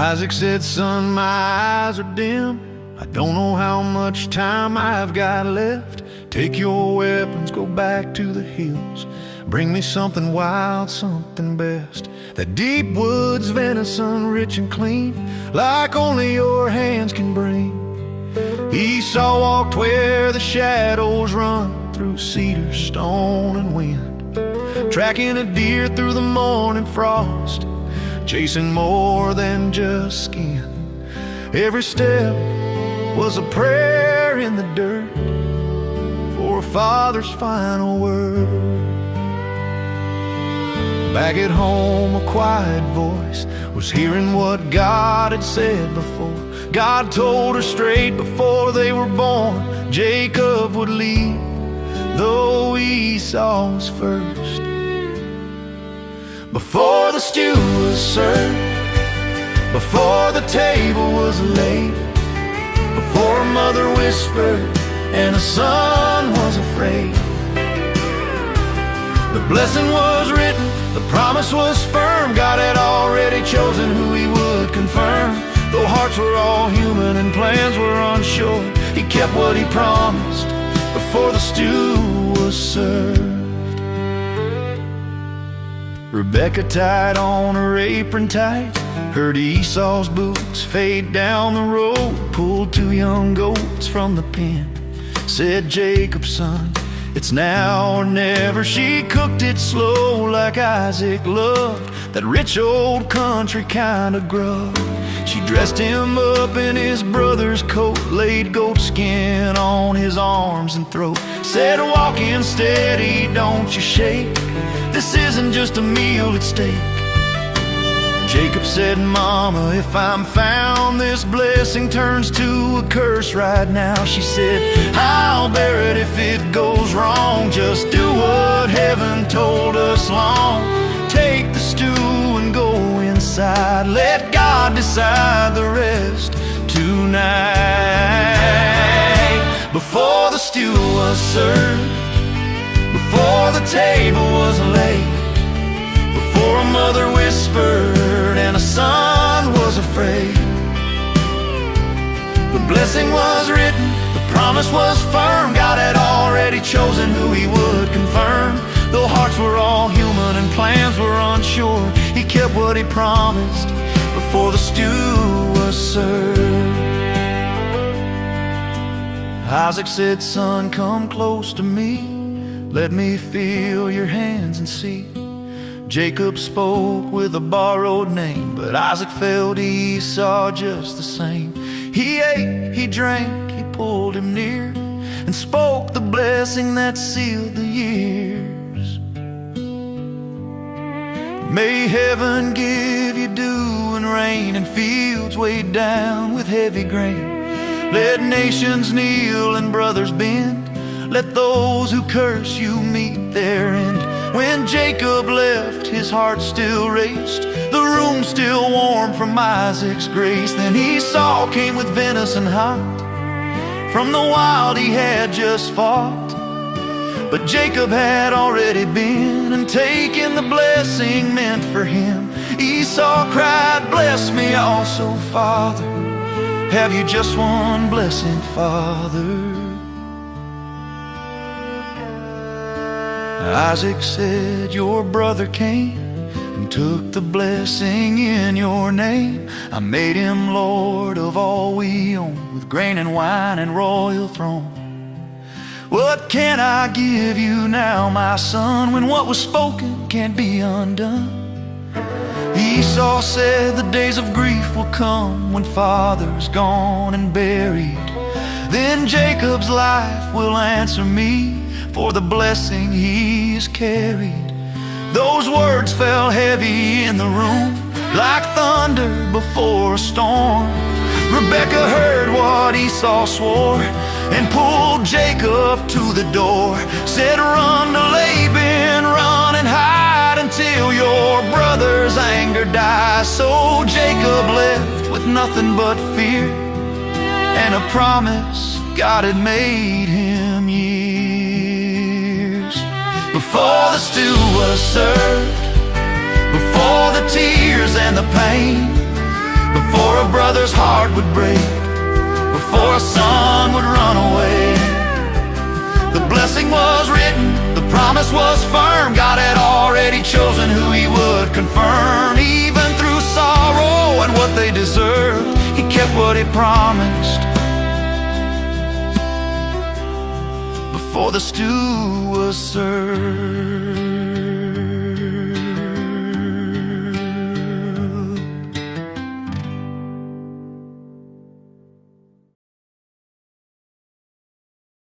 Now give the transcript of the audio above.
Isaac said, son, my eyes are dim. I don't know how much time I've got left. Take your weapons, go back to the hills. Bring me something wild, something best. That deep woods venison, rich and clean, like only your hands can bring. Esau walked where the shadows run, through cedar, stone, and wind, tracking a deer through the morning frost, chasing more than just skin. Every step was a prayer in the dirt for a father's final word. Back at home, a quiet voice was hearing what God had said before. God told her straight before they were born, Jacob would lead, though Esau was first. Before the stew was served, before the table was laid, before a mother whispered and a son was afraid, the blessing was written, the promise was firm. God had already chosen who he would confirm. Though hearts were all human and plans were unsure, he kept what he promised before the stew was served. Rebecca tied on her apron tight, heard Esau's boots fade down the road, pulled 2 young goats from the pen, said, Jacob, son, it's now or never. She cooked it slow like Isaac loved, that rich old country kind of grub. She dressed him up in his brother's coat, laid goat skin on his arms and throat, said, walk in steady, don't you shake, this isn't just a meal at stake. Jacob said, Mama, if I'm found, this blessing turns to a curse right now. She said, I'll bear it if it goes wrong. Just do what heaven told us long. Take the stew and go inside. Let God decide the rest tonight. Before the stew was served, before the table was laid, before a mother whispered and a son was afraid, the blessing was written, the promise was firm. God had already chosen who he would confirm. Though hearts were all human and plans were unsure, he kept what he promised before the stew was served. Isaac said, son, come close to me, let me feel your hands and see. Jacob spoke with a borrowed name, but Isaac felt Esau just the same. He ate, he drank, he pulled him near, and spoke the blessing that sealed the years. May heaven give you dew and rain, and fields weighed down with heavy grain. Let nations kneel and brothers bend, let those who curse you meet their end. When Jacob left, his heart still raced, the room still warm from Isaac's grace. Then Esau came with venison hot, from the wild he had just fought. But Jacob had already been and taken the blessing meant for him. Esau cried, bless me also, Father. Have you just one blessing, Father? Isaac said, your brother came and took the blessing in your name. I made him Lord of all we own, with grain and wine and royal throne. What can I give you now, my son, when what was spoken can't be undone? Esau said, the days of grief will come when father's gone and buried. Then Jacob's life will answer me for the blessing he has carried. Those words fell heavy in the room, like thunder before a storm. Rebecca heard what Esau swore and pulled Jacob to the door. Said, run to Laban, run and hide until your brother's anger dies. So Jacob left with nothing but fear and a promise God had made him years. Before the stew was served, before the tears and the pain, before a brother's heart would break, before a son would run away. The blessing was written, the promise was firm. God had already chosen who he would confirm. Even through sorrow and what they deserved, he kept what he promised. Before the stew was served,